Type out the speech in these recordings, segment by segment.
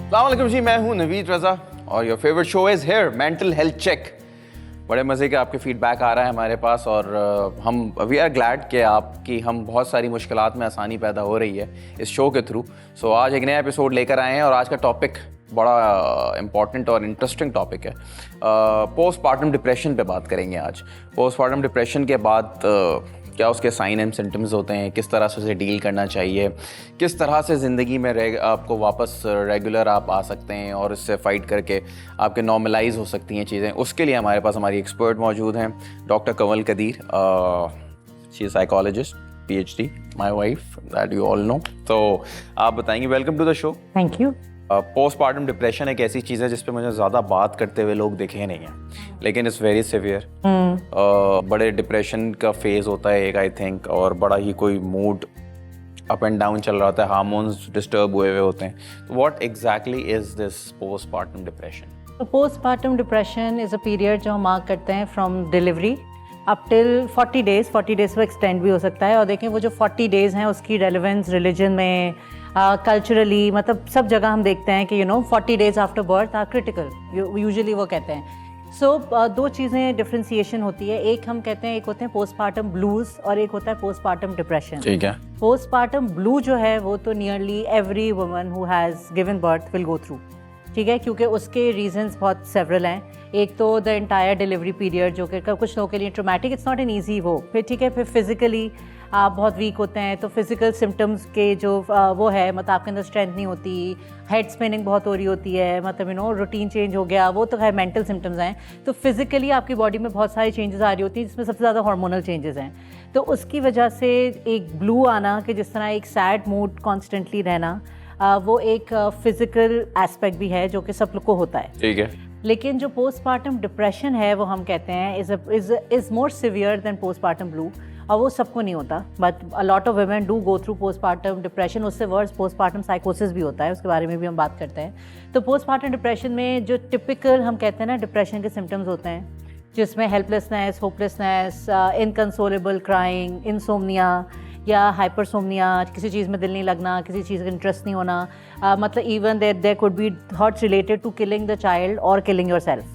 अस्सलाम वालेकुम जी, मैं हूं नवीद रज़ा और your favourite show is here, mental health check. बड़े मज़े का आपके फीडबैक आ रहा है हमारे पास और हम वी आर ग्लैड कि आपकी हम बहुत सारी मुश्किलात में आसानी पैदा हो रही है इस शो के थ्रू। सो आज एक नया एपिसोड लेकर आए हैं और आज का टॉपिक बड़ा इम्पॉर्टेंट और इंटरेस्टिंग टॉपिक है। पोस्टपार्टम डिप्रेशन पे बात करेंगे आज। पोस्टपार्टम डिप्रेशन के बाद क्या उसके साइन एंड सिम्टम्स होते हैं, किस तरह से उसे डील करना चाहिए, किस तरह से ज़िंदगी में आपको वापस रेगुलर आप आ सकते हैं और इससे फ़ाइट करके आपके नॉर्मलाइज हो सकती हैं चीज़ें। उसके लिए हमारे पास हमारी एक्सपर्ट मौजूद हैं, doctor Kanwal Qadeer. She is psychologist, PhD, my wife, that you all know. तो आप बताएंगे। Welcome to the show. Thank you. Postpartum depression एक ऐसी चीज़ है जिस पे मुझे ज़्यादा बात करते हुए लोग दिखे नहीं हैं, लेकिन इट्स वेरी सिवियर। बड़े डिप्रेशन का फेज़ होता है एक, आई थिंक, और बड़ा ही कोई मूड अप एंड डाउन चल रहा होता है, हार्मोन्स डिस्टर्ब हुए होते हैं। What exactly is this postpartum depression? तो postpartum depression is a period जो हम मार्क करते हैं from delivery up till 40 days. 40 days पर एक्सटेंड भी हो सकता है। और देखें वो जो 40 डेज़ हैं उसकी रेलेवेंस रिलीजन में, कल्चरली, मतलब सब जगह हम देखते हैं कि 40 days after birth are critical, usually वो कहते हैं। सो दो चीज़ें डिफ्रेंसिएशन होती है। एक हम कहते हैं, एक होते हैं पोस्टपार्टम ब्लूज और एक होता है पोस्टपार्टम डिप्रेशन। ठीक है। पोस्टपार्टम ब्लू जो है वो तो nearly every woman who has given birth will go through, ठीक है, क्योंकि उसके रीजंस बहुत सेवरल हैं। एक तो द एंटायर डिलीवरी पीरियड जो कि कुछ लोगों के लिए traumatic, it's not an easy वो, फिर ठीक है, फिर फिजिकली आप बहुत वीक होते हैं, तो फिजिकल सिम्टम्स के जो वो है, मतलब आपके अंदर स्ट्रेंथ नहीं होती, हेड स्पिनिंग बहुत हो रही होती है, मतलब रूटीन चेंज हो गया, वो तो है मेंटल सिम्टम्स हैं। तो फिजिकली आपकी बॉडी में बहुत सारी चेंजेस आ रही होती हैं, जिसमें सबसे ज़्यादा हार्मोनल चेंजेस हैं। तो उसकी वजह से एक ब्लू आना, कि जिस तरह एक सैड मूड कॉन्स्टेंटली रहना, वो एक फिजिकल एस्पेक्ट भी है जो कि सब लोग को होता है। ठीक है। लेकिन जो पोस्टपार्टम डिप्रेशन है वो हम कहते हैं is more severe than postpartum blue, और वो सबको नहीं होता, but a lot of women do go through postpartum depression. उससे वर्स पोस्टपार्टम साइकोसिस भी होता है, उसके बारे में भी हम बात करते हैं। तो पोस्टपार्टम डिप्रेशन में जो टिपिकल हम कहते हैं ना डिप्रेशन के सिम्टम्स होते हैं, जिसमें हेल्पलेसनेस, होपलेसनेस, इनकंसोलेबल क्राइंग, इंसोम्निया या हाइपरसोम्निया, किसी चीज़ में दिल नहीं लगना, किसी चीज़ का इंटरेस्ट नहीं होना, मतलब even there could be thoughts related to killing the child और किलिंग योरसेल्फ,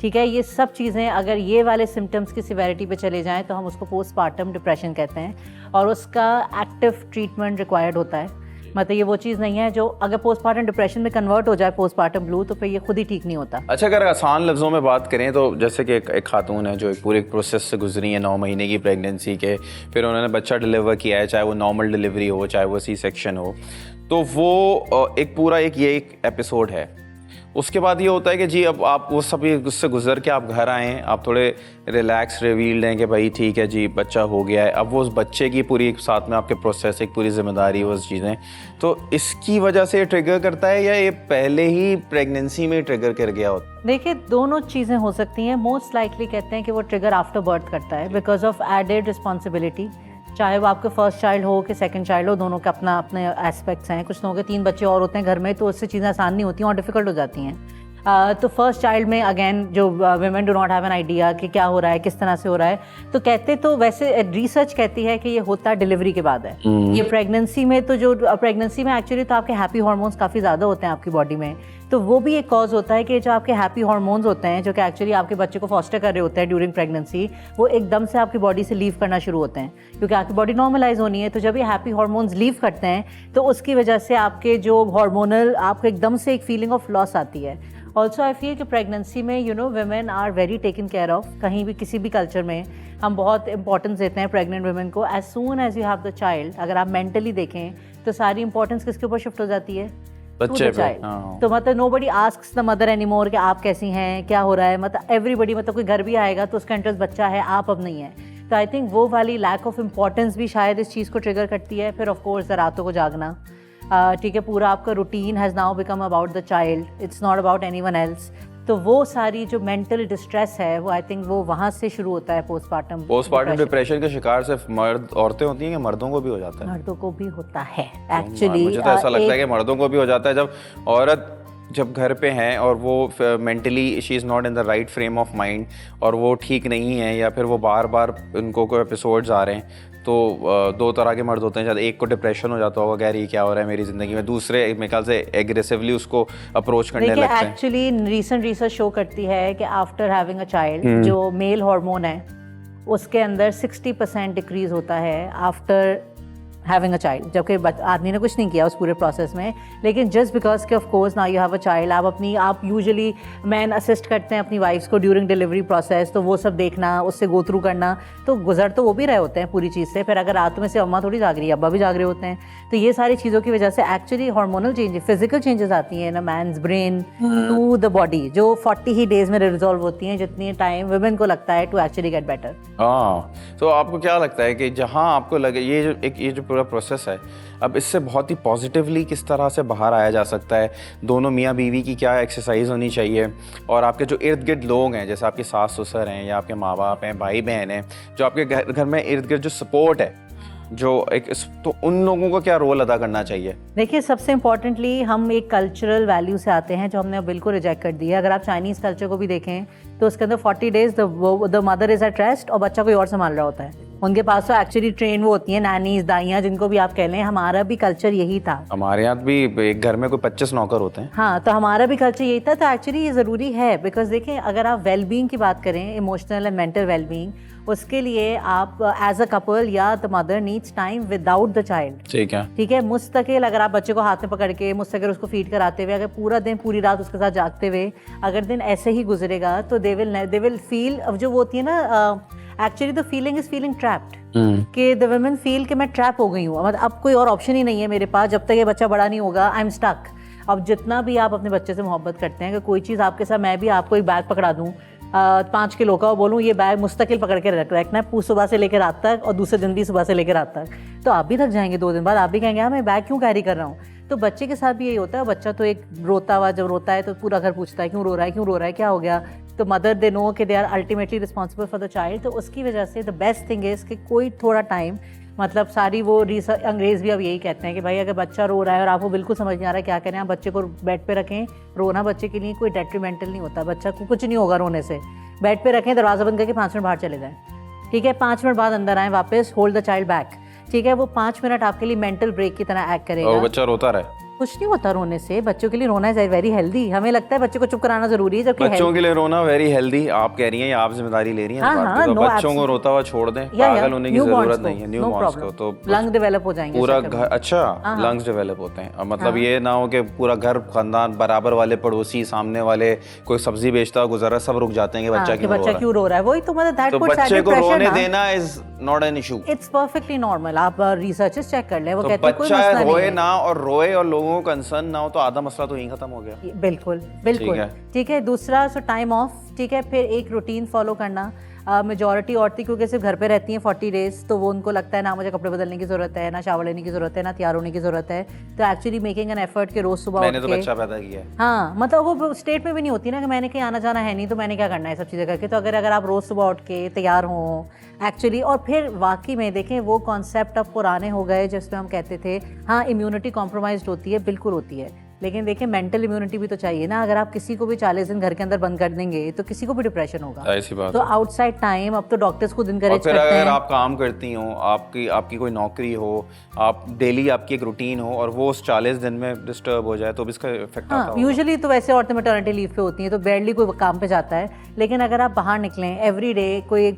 ठीक है। ये सब चीज़ें अगर ये वाले सिम्टम्स की सिवेरिटी पे चले जाएं तो हम उसको पोस्टपार्टम डिप्रेशन कहते हैं, और उसका एक्टिव ट्रीटमेंट रिक्वायर्ड होता है। मतलब ये वो चीज़ नहीं है जो अगर पोस्टपार्टम डिप्रेशन में कन्वर्ट हो जाए पोस्टपार्टम ब्लू, तो फिर ये खुद ही ठीक नहीं होता। अच्छा, अगर आसान लफ्ज़ों में बात करें तो जैसे कि एक खातून है जो एक पूरे प्रोसेस से गुजरी है, 9 महीने की प्रेगनेंसी के, फिर उन्होंने बच्चा डिलीवर किया है, चाहे वो नॉर्मल डिलीवरी हो चाहे वो सी सेक्शन हो, तो वो एक पूरा ये एक एपिसोड है। उसके बाद ये होता है कि जी अब आप वो सब उससे गुजर के आप घर आएँ, आप थोड़े रिलैक्स रिवील लें कि भाई ठीक है जी बच्चा हो गया है। अब वो उस बच्चे की पूरी साथ में आपके प्रोसेस, एक पूरी जिम्मेदारी, वो चीज़ें, तो इसकी वजह से ट्रिगर करता है या ये पहले ही प्रेगनेंसी में ट्रिगर कर गया होता है? देखिए दोनों चीज़ें हो सकती हैं। मोस्ट लाइकली कहते हैं कि वो ट्रिगर आफ्टर बर्थ करता है बिकॉज ऑफ एडेड रिस्पॉन्सिबिलिटी, चाहे वो आपके फर्स्ट चाइल्ड हो कि सेकंड चाइल्ड हो, दोनों के अपना अपने एस्पेक्ट्स हैं। कुछ लोगों के 3 बच्चे और होते हैं घर में, तो उससे चीज़ें आसान नहीं होती और डिफ़िकल्ट हो जाती हैं। तो फर्स्ट चाइल्ड में अगेन जो women do not have an idea कि क्या हो रहा है, किस तरह से हो रहा है, तो कहते तो वैसे रिसर्च कहती है कि ये होता डिलीवरी के बाद है। ये प्रेगनेंसी में, तो जो प्रेगनेंसी में एक्चुअली तो आपके हैप्पी हार्मोन्स काफ़ी ज़्यादा होते हैं आपकी बॉडी में, तो वो भी एक कॉज होता है कि जो आपके हैप्पी हार्मोन्स होते हैं, जो कि एक्चुअली आपके बच्चे को फॉस्टर कर रहे होते हैं ड्यूरिंग प्रेगनेंसी, वो एकदम से आपकी बॉडी से लीव करना शुरू होते हैं, क्योंकि आपकी बॉडी नॉर्मलाइज होनी है। तो जब ये हैप्पी हार्मोन्स लीव करते हैं तो उसकी वजह से आपके जो हार्मोनल, आपको एकदम से एक फीलिंग ऑफ लॉस आती है। ऑल्सो आई फील कि प्रेगनेंसी में women are very taken care of. कहीं भी किसी भी कल्चर में हम बहुत इंपॉर्टेंस देते हैं प्रेग्नेंट वुमेन को। As soon as you have the child, अगर आप मेंटली देखें तो सारी इंपॉर्टेंस किसके ऊपर शिफ्ट हो जाती है? बच्चे पे। तो मतलब nobody asks the mother anymore कि आप कैसी हैं, क्या हो रहा है, मतलब एवरीबडी, मतलब कोई घर भी आएगा तो उसका इंटरेस्ट बच्चा है, आप अब नहीं है। तो आई थिंक वो वाली लैक ऑफ इम्पॉर्टेंस भी शायद इस चीज़ को ट्रिगर करती है। फिर ऑफ कोर्स रातों को जागना, ठीक है, पूरा आपका routine has now become about the child, it's not about anyone else. तो वो सारी जो मेंटल डिस्ट्रेस है वो आई थिंक वो वहाँ से शुरू होता है पोस्टपार्टम डिप्रेशन के शिकार सिर्फ औरतें होती हैं कि मर्दों को भी हो जाता है? मर्दों को भी होता है एक्चुअली। मुझे तो ऐसा लगता है कि मर्दों को भी हो जाता है, जब औरत जब घर पे हैं और वो mentally she is not in the right frame of mind और वो ठीक नहीं है, या फिर वो बार बार उनको कोई एपिसोड्स आ रहे हैं, तो दो तरह के मर्द होते हैं, शायद एक को डिप्रेशन हो जाता होगा, यार ये क्या हो रहा है मेरी ज़िंदगी में, दूसरे मेरे ख्याल से एग्रेसिवली उसको अप्रोच करने देखिए लगते हैं। एक्चुअली रीसेंट रिसर्च शो करती है कि आफ्टर हैविंग अ चाइल्ड जो मेल हार्मोन है उसके अंदर 60% डिक्रीज होता है आफ्टर हैविंग अ चाइल्ड, जबकि आदमी ने कुछ नहीं किया उस पूरे प्रोसेस में, लेकिन जस्ट बिकॉज के of course now you have a child, आप यूजुअली मैन असिस्ट करते हैं अपनी वाइफ्स को ड्यूरिंग डिलीवरी प्रोसेस, तो वो सब देखना, उससे गो थ्रू करना, तो गुजर तो वो भी रहे होते हैं पूरी चीज़ से। फिर अगर रात में से अम्मा थोड़ी जाग रही है, अब्बा भी जाग रहे होते हैं, तो ये सारी चीज़ों की वजह से actually hormonal changes, physical changes आती हैं ना man's brain to the body, जो 40 ही डेज में रिजॉल्व होती हैं, जितनी टाइम वुमेन को लगता है टू एक्चुअली गेट बेटर। हाँ, तो आपको क्या लगता है कि जहाँ आपको लगे ये जो पूरा प्रोसेस है, अब इससे बहुत ही पॉजिटिवली किस तरह से बाहर आया जा सकता है? दोनों मियाँ बीवी की क्या एक्सरसाइज होनी चाहिए, और आपके जो इर्द गिर्द लोग हैं, जैसे आपके सास ससुर हैं या आपके माँ बाप हैं, भाई बहन हैं, जो आपके घर में इर्द गिर्द जो सपोर्ट है, जो एक, तो उन लोगों को क्या रोल अदा करना चाहिए? देखिए सबसे इम्पॉर्टेंटली हम एक कल्चरल वैल्यू से आते हैं जो हमने बिल्कुल रिजेक्ट कर दिया है। अगर आप चाइनीज़ कल्चर को भी देखें तो उसके अंदर 40 days the mother is at rest और बच्चा कोई और संभाल रहा होता है। उनके पास तो एक्चुअली ट्रेन वो होती हैं नैनीज, दाइयाँ, जिनको भी आप कह लें। हमारा भी कल्चर यही था। हमारे यहाँ भी एक घर में कोई 25 नौकर होते हैं। हाँ, तो हमारा भी कल्चर यही था। तो एक्चुअली ये ज़रूरी है, बिकॉज देखें अगर आप वेलबींग की बात करें, इमोशनल एंड मेंटल वेलबींग, उसके लिए आप एज अ कपल या the mother needs time without the child. ठीक है, मुस्तकिल अगर आप बच्चे को हाथ में पकड़ के मुस्तकिल उसको फीड कराते हुए, अगर पूरा दिन पूरी रात उसके साथ जागते हुए अगर दिन ऐसे ही गुजरेगा, तो दे विल फील, अब जो वो होती है ना, actually the feeling is feeling trapped, कि द वुमेन फील कि मैं ट्रैप हो गई हूँ, मतलब अब कोई और ऑप्शन ही नहीं है मेरे पास, जब तक ये बच्चा बड़ा नहीं होगा आई एम स्टक। अब जितना भी आप अपने बच्चे से मोहब्बत करते हैं कि कोई चीज़ आपके साथ, मैं भी आपको एक बैग पकड़ा दूँ 5 किलो का और बोलूँ ये बैग मुस्तकिल पकड़ के रखना है सुबह से लेकर रात तक, और दूसरे दिन भी सुबह से लेकर रात तक, तो आप भी थक जाएंगे। 2 दिन बाद आप भी कहेंगे हाँ मैं बैग क्यों कैरी कर रहा हूँ। तो बच्चे के साथ भी यही होता है। बच्चा तो एक रोता हुआ, जब रोता है तो पूरा घर पूछता है क्यों रो रहा है, क्यों रो रहा है, क्या हो गया। तो मदर दे नो कि they are ultimately responsible for the child. तो उसकी वजह से द बेस्ट थिंग इज़ कि कोई थोड़ा टाइम, मतलब सारी वो अंग्रेज़ भी अब यही कहते हैं कि भाई अगर बच्चा रो रहा है और आपको बिल्कुल समझ नहीं आ रहा है क्या करें, आप बच्चे को बेड पे रखें। रोना बच्चे के लिए कोई डेट्रीमेंटल नहीं होता, बच्चा को कुछ नहीं होगा रोने से। बेड पे रखें, दरवाज़ा बंद करके 5 मिनट बाहर चले जाएं, ठीक है, 5 मिनट बाद अंदर आएँ वापस, होल्ड द चाइल्ड बैक, ठीक है। वो 5 मिनट आपके लिए मेंटल ब्रेक की तरह एक्ट करेगा। और बच्चा रोता रहे, कुछ नहीं होता रोने से। बच्चों के लिए रोना इज वेरी हेल्दी। हमें लगता है बच्चे को चुप कराना जरूरी है, जबकि बच्चों के लिए रोना वेरी हेल्दी। आप कह रही हैं, आप जिम्मेदारी ले रही हैं, हाँ, तो बच्चों को रोता हुआ छोड़ दें, पागल होने की जरूरत नहीं है। न्यू बॉर्न्स को तो लंग डेवलप हो जाएंगे पूरा घर, अच्छा लंग्स डेवलप होते हैं। मतलब ये ना हो कि पूरा घर, खानदान, बराबर वाले पड़ोसी, सामने वाले, कोई सब्जी बेचता गुजरा, सब रुक जाते हैं कि बच्चा क्यों रो रहा है। वही तो मतलब दैट पुट्स बच्चे को रोने देना is not an issue, it's perfectly normal. आप रिसर्चेस चेक कर लें, वो कहते हैं कोई बच्चा मसला नहीं रोए है। ना और रोए और लोगों को कंसर्न ना हो तो आधा मसला तो यहीं खत्म हो गया। बिल्कुल बिल्कुल, ठीक है। दूसरा, सो टाइम ऑफ, ठीक है। फिर एक रूटीन फॉलो करना। मेजॉरिटी औरतें क्योंकि सिर्फ घर पे रहती हैं 40 डेज, तो वो उनको लगता है ना मुझे कपड़े बदलने की जरूरत है, ना शावर लेने की जरूरत है, ना तैयार होने की जरूरत है। तो एक्चुअली मेकिंग एन एफर्ट के रोज सुबह मैंने तो बच्चा पैदा किया है। हाँ, मतलब वो स्टेट में भी नहीं होती ना कि मैंने कहीं आना जाना है नहीं तो मैंने क्या करना है सब चीज़ें करके। तो अगर आप रोज सुबह उठ के तैयार हों एक्चुअली, और फिर वाकई में देखें वो कॉन्सेप्ट अब पुराने हो गए जिसमें हम कहते थे हाँ इम्यूनिटी कॉम्प्रोमाइज होती है, बिल्कुल होती है, लेकिन देखिए मेंटल इम्यूनिटी भी तो चाहिए ना। अगर आप किसी को भी 40 दिन घर के अंदर बंद कर देंगे तो किसी को भी डिप्रेशन होगा। ऐसी बात तो आउटसाइड टाइम, अब तो डॉक्टर्स खुद इनकरेज करते हैं। अगर आप काम करती हो, आपकी कोई नौकरी हो, आप डेली आपकी एक रूटीन हो और वो उस 40 दिन में डिस्टर्ब हो जाए तो भी इसका इफेक्ट आता है। यूजुअली तो वैसे औरतें मैटरनिटी लीव पे होती हैं तो बैडली कोई काम पे जाता है, लेकिन अगर आप बाहर निकलें एवरी डे, कोई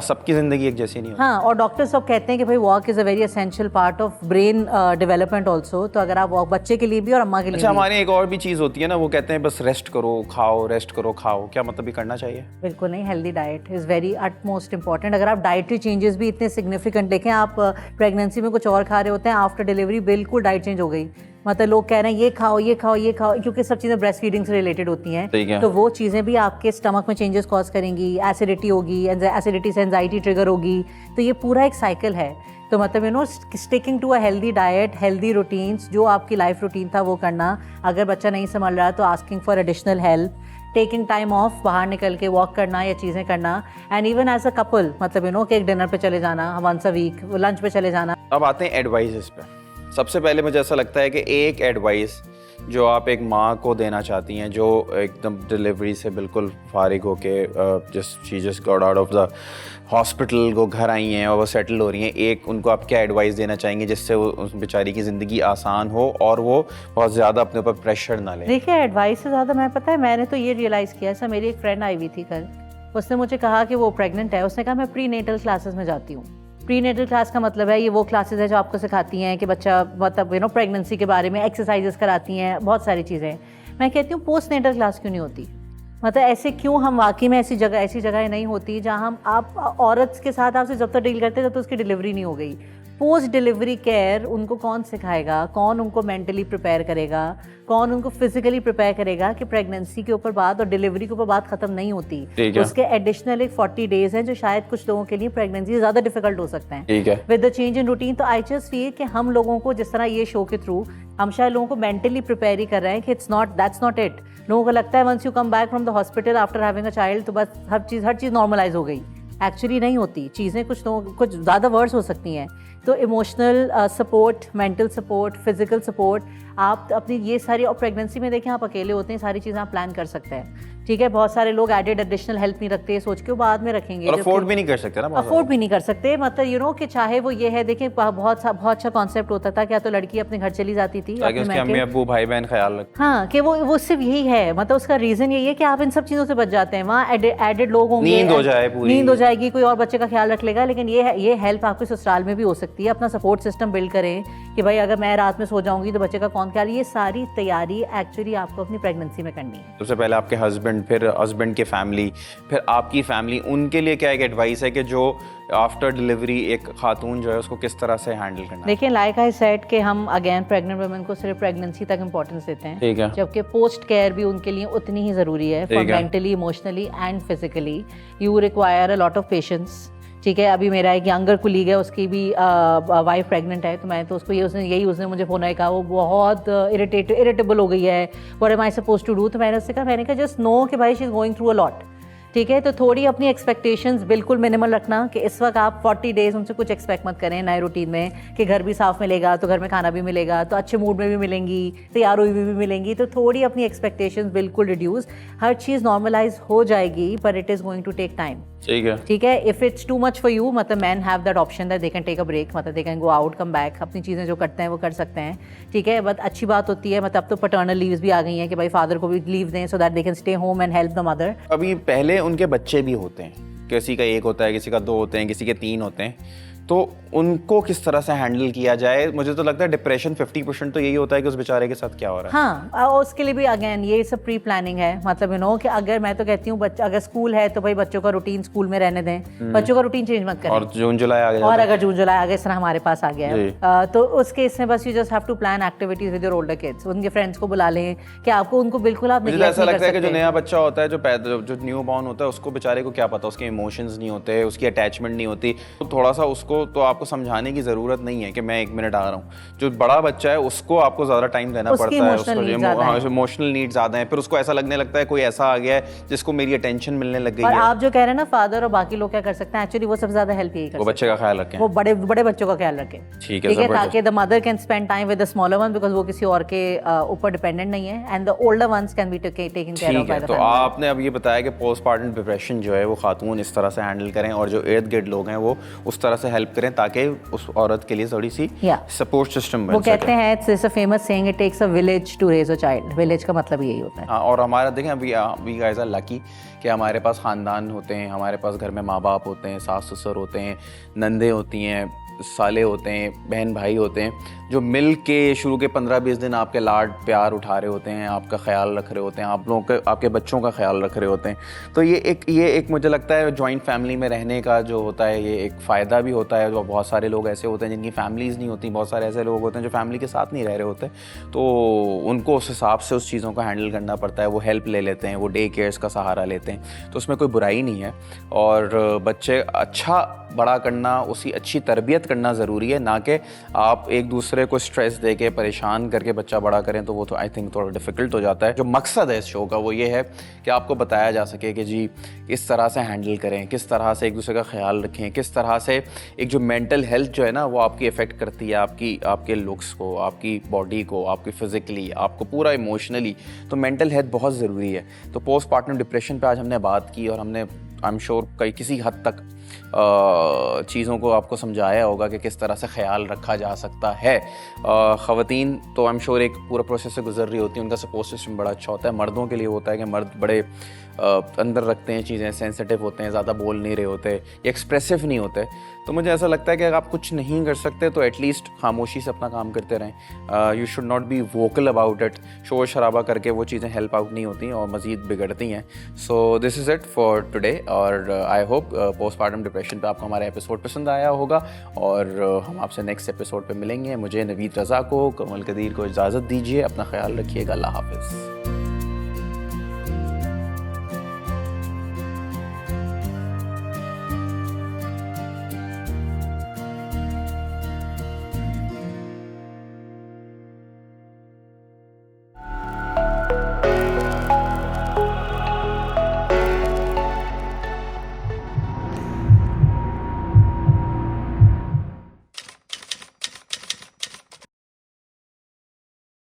सबकी जिंदगी एक जैसी नहीं होती। हाँ, और डॉक्टर सब कहते हैं कि भाई walk is a very essential part of brain development also. तो अगर आप वॉक बच्चे के लिए भी और अम्मा के लिए अच्छा, हमारी एक और भी चीज होती है ना, वो कहते हैं बस रेस्ट करो खाओ, रेस्ट करो खाओ, क्या मतलब ये करना चाहिए? बिल्कुल नहीं। Healthy diet is very utmost important. अगर आप डाइटरी चेंजेस भी इतने सिग्निफिकेंट देखें, आप प्रेगनेंसी में कुछ और खा रहे होते हैं, आफ्टर डिलीवरी बिल्कुल डाइट चेंज हो गई। मतलब लोग कह रहे हैं ये खाओ ये खाओ ये खाओ, क्योंकि सब चीज़ें ब्रेस्ट फीडिंग से रिलेटेड होती हैं, तो वो चीज़ें भी आपके स्टमक में चेंजेस कॉज करेंगी। एसिडिटी होगी, एसिडिटी से एंजाइटी ट्रिगर होगी। तो ये पूरा एक साइकिल है। तो मतलब sticking to a healthy diet, healthy routines, जो आपकी लाइफ रूटीन था वो करना। अगर बच्चा नहीं संभल रहा है तो asking for additional help, taking time off, बाहर निकल के वॉक करना, या चीज़ें करना। And even as a couple, मतलब कि एक डिनर पे चले जाना वंस अ वीक, लंच पे चले जाना। अब आते हैं एडवाइसेस पे। सबसे पहले मुझे ऐसा लगता है कि एक एडवाइस जो आप एक माँ को देना चाहती हैं जो एकदम डिलीवरी से बिल्कुल फारिग होके just got out of the hospital, को घर आई हैं और वो सेटल हो रही हैं, एक उनको आप क्या एडवाइस देना चाहेंगे जिससे वो उस बेचारी की ज़िंदगी आसान हो और वो बहुत ज़्यादा अपने ऊपर प्रेशर ना ले? देखिए एडवाइस से ज़्यादा मैंने तो ये रियलाइज़ किया, ऐसा मेरी एक फ्रेंड आई हुई थी कल, उसने मुझे कहा कि वो प्रेग्नेंट है, उसने कहा मैं प्री नेटल क्लासेस में जाती हूँ। प्री नेटल क्लास का मतलब है ये वो क्लासेस है जो आपको सिखाती हैं कि बच्चा मतलब प्रेगनेंसी के बारे में एक्सरसाइजेस कराती हैं, बहुत सारी चीज़ें। मैं कहती हूँ पोस्ट नेटल क्लास क्यों नहीं होती? मतलब ऐसे क्यों हम वाकई में ऐसी जगह नहीं होती जहाँ हम आप औरत के साथ आपसे जब तक डील करते हैं जब तक उसकी डिलीवरी नहीं हो गई। पोस्ट डिलीवरी केयर उनको कौन सिखाएगा, कौन उनको मेंटली प्रिपेयर करेगा, कौन उनको फिजिकली प्रिपेयर करेगा कि प्रेगनेंसी के ऊपर बात और डिलीवरी के ऊपर बात खत्म नहीं होती। उसके एडिशनल एक 40 डेज हैं जो शायद कुछ लोगों के लिए प्रेगनेंसी ज़्यादा डिफिकल्ट हो सकते हैं with the change in routine. तो आई जस्ट फील कि हम लोगों को जिस तरह ये शो के थ्रू हम शायद लोगों को मेंटली प्रिपेयर ही कर रहे हैं कि दैट्स नॉट इट। लोगों को लगता है once you come back from the hospital after having a child तो बस हर चीज़ नॉर्मलाइज हो गई। एक्चुअली नहीं होती चीज़ें, कुछ ज़्यादा वर्स हो सकती हैं। तो emotional support, mental support, physical support, आप अपनी ये सारी, और प्रेगनेंसी में देखें आप अकेले होते हैं, सारी चीज़ें आप प्लान कर सकते हैं। ठीक है, बहुत सारे लोग एडिशनल हेल्प नहीं रखते, सोच के वो बाद में रखेंगे, और अफोर्ड भी नहीं कर सकते ना, अफोर्ड भी नहीं कर सकते। मतलब कि चाहे वो ये है, देखिए बहुत अच्छा कॉन्सेप्ट होता था, क्या तो लड़की अपने घर चली जाती थी ताकि उसके अम्मी अब्बू भाई बहन ख्याल रखें। हाँ, कि वो सिर्फ यही है, मतलब उसका रीजन यही है कि आप इन सब चीज़ों से बच जाते हैं। वहाँ एडेड लोग होंगे, नींद हो जाएगी, कोई और बच्चे का ख्याल रख लेगा। लेकिन ये हेल्प आपके ससुराल में भी हो सकती है। अपना सपोर्ट सिस्टम बिल्ड करें कि भाई अगर मैं रात में सो जाऊंगी तो बच्चे का कौन ख्याल। ये सारी तैयारी एक्चुअली आपको अपनी प्रेगनेंसी में करनी है। सबसे पहले आपके हस्बैंड, फिर हस्बैंड की फैमिली, फिर आपकी फैमिली, उनके लिए क्या एक एडवाइस है कि जो आफ्टर डिलीवरी एक खातून जो है उसको किस तरह से हैंडल करना है? देखिए लाइक आई सेड कि हम अगेन प्रेग्नेंट वुमेन को सिर्फ प्रेगनेंसी तक इंपॉर्टेंस देते हैं, ठीक है, जबकि पोस्ट केयर भी उनके लिए उतनी ही ज़रूरी है for mentally, emotionally and physically. You require a lot of patience. ठीक है, अभी मेरा एक यंगर कुलीग है, उसकी भी वाइफ प्रेग्नेंट है, तो मैं तो उसको उसने मुझे फ़ोन आया, कहा वो बहुत इरिटेबल हो गई है, what am I suppose to do. तो मैंने उससे कहा जस्ट नो कि भाई she is going through a lot. ठीक है, तो थोड़ी अपनी एक्सपेक्टेशंस बिल्कुल मिनिमल रखना कि इस वक्त आप 40 डेज उनसे कुछ एक्सपेक्ट मत करें नए रूटीन में कि घर भी साफ मिलेगा तो घर में खाना भी मिलेगा तो अच्छे मूड में भी मिलेंगी, तैयार हुई भी मिलेंगी। तो थोड़ी अपनी एक्सपेक्टेशंस बिल्कुल रिड्यूस, हर चीज़ नॉर्मलाइज हो जाएगी, पर it is going to take time. ठीक है, if it's too much for you, मतलब man have that option that they can take a break, मतलब they can go out, come back, अपनी चीज़ें जो करते हैं वो कर सकते हैं। ठीक है, बट अच्छी बात होती है, मतलब अब तो पैटर्नल लीव्स भी आ गई हैं कि भाई फादर को भी लीव दें so that they can stay home and help the mother. अभी पहले उनके बच्चे भी होते हैं, किसी का 1 होता है, किसी का 2 होते हैं, किसी के 3 होते हैं, तो उनको किस तरह से हैंडल किया जाए? मुझे तो लगता है डिप्रेशन 50% तो यही होता है कि उस बेचारे के साथ क्या हो रहा है। हाँ, और उसके लिए भी अगेन ये सब प्री प्लानिंग है, मतलब कि अगर मैं तो कहती हूँ अगर स्कूल है तो भाई बच्चों का रूटीन स्कूल में रहने दें, बच्चों का रूटीन चेंज मत करें। और जून जुलाई आ गया, और अगर जून जुलाई आ गया, इस तरह हमारे पास आ गया है, तो उस केस में बस you just have to plan activities with your older kids. उनके फ्रेंड्स को बुला लें कि आपको उनको बिल्कुल आप मुझे ऐसा लगता है कि जो नया बच्चा होता है, जो न्यू बॉर्न होता है, उसको बेचारे को क्या पता, उसके इमोशंस नहीं होते, उसकी अटैचमेंट नहीं होती, तो थोड़ा सा उसको तो आपको समझाने की जरूरत नहीं है कि मैं 1 मिनट आ रहा हूँ। जो बड़ा बच्चा है उसको आपको ज्यादा टाइम देना पड़ता है, उसको इमोशनल नीड ज्यादा है, फिर उसको ऐसा लगने लगता है कोई ऐसा आ गया है जिसको मेरी अटेंशन मिलने लग गई है। और आप जो कह रहे हैं ना फादर और बाकी लोग क्या कर सकते हैं, एक्चुअली वो सबसे ज्यादा हेल्प यही कर सकते हैं, वो बच्चे का ख्याल रखें, वो बड़े बच्चों का ख्याल रखें। ठीक है, ताकि the mother can spend time with the smaller one, because वो किसी और के ऊपर डिपेंडेंट नहीं है, and the older ones can be taken care of by the family. तो आपने अब ये बताया कि पोस्टपार्टम डिप्रेशन जो है वो खातून इस तरह से हैंडल करें और जो इर्द गिर्द लोग हैं वो उस तरह से हेल्प करें ताकि उस औरत के लिए थोड़ी सी सपोर्ट सिस्टम बन सके। वो कहते हैं it's a famous saying, it takes a village to raise a child. Village का मतलब यही होता है। और हमारा देखें अभी गाइस आर लकी कि हमारे पास ख़ानदान होते हैं, हमारे पास घर में माँ बाप होते हैं, सास ससुर होते हैं, नंदे होती हैं, साले होते हैं, बहन भाई होते हैं, जो मिल के शुरू के 15-20 दिन आपके लाड प्यार उठा रहे होते हैं, आपका ख्याल रख रहे होते हैं, आप लोगों के आपके बच्चों का ख्याल रख रहे होते हैं। तो ये एक मुझे लगता है जॉइंट फैमिली में रहने का जो होता है ये एक फ़ायदा भी होता है। जो बहुत सारे लोग ऐसे होते हैं जिनकी फैमिलीज़ नहीं होती, बहुत सारे ऐसे लोग होते हैं जो फैमिली के साथ नहीं रह रहे होते, तो उनको उस हिसाब से उस चीज़ों को हैंडल करना पड़ता है। वो हेल्प ले लेते हैं, वो डे केयर्स का सहारा लेते हैं, तो उसमें कोई बुराई नहीं है। और बच्चे अच्छा बड़ा करना, उसकी अच्छी तरबियत करना ज़रूरी है, ना कि आप एक दूसरे दूसरे को स्ट्रेस दे के परेशान करके बच्चा बड़ा करें तो वो तो आई थिंक थोड़ा डिफिकल्ट हो जाता है। जो मकसद है इस शो का वो ये है कि आपको बताया जा सके कि जी इस तरह से हैंडल करें, किस तरह से एक दूसरे का ख्याल रखें, किस तरह से एक जो मेंटल हेल्थ जो है ना वो आपकी इफ़ेक्ट करती है, आपके लुक्स को, आपकी बॉडी को, आपकी फिज़िकली, आपको पूरा इमोशनली। तो मेंटल हेल्थ बहुत ज़रूरी है। तो पोस्टपार्टम डिप्रेशन पे आज हमने बात की और हमने आई एम श्योर कई किसी हद तक चीज़ों को आपको समझाया होगा कि किस तरह से ख्याल रखा जा सकता है। ख़वातीन तो आई एम श्योर एक पूरा प्रोसेस से गुजर रही होती है, उनका सपोर्ट सिस्टम बड़ा अच्छा होता है। मर्दों के लिए होता है कि मर्द बड़े अंदर रखते हैं चीज़ें, सेंसिटिव होते हैं, ज़्यादा बोल नहीं रहे होते, एक्सप्रेसिव नहीं होते। तो मुझे ऐसा लगता है कि अगर आप कुछ नहीं कर सकते तो एटलीस्ट खामोशी से अपना काम करते रहें। You should not be vocal about it. शोर शराबा करके वो चीज़ें हेल्प आउट नहीं होती और मज़ीद बिगड़ती हैं। So this is it for today और आई होप पोस्टपार्टम डिप्रेशन पे आपको हमारा एपिसोड पसंद आया होगा और हम आपसे नेक्स्ट एपिसोड पे मिलेंगे। मुझे नवीद रज़ा को, कमल कदीर को इजाज़त दीजिए। अपना ख्याल रखिएगा। अल्लाह हाफ़िज़।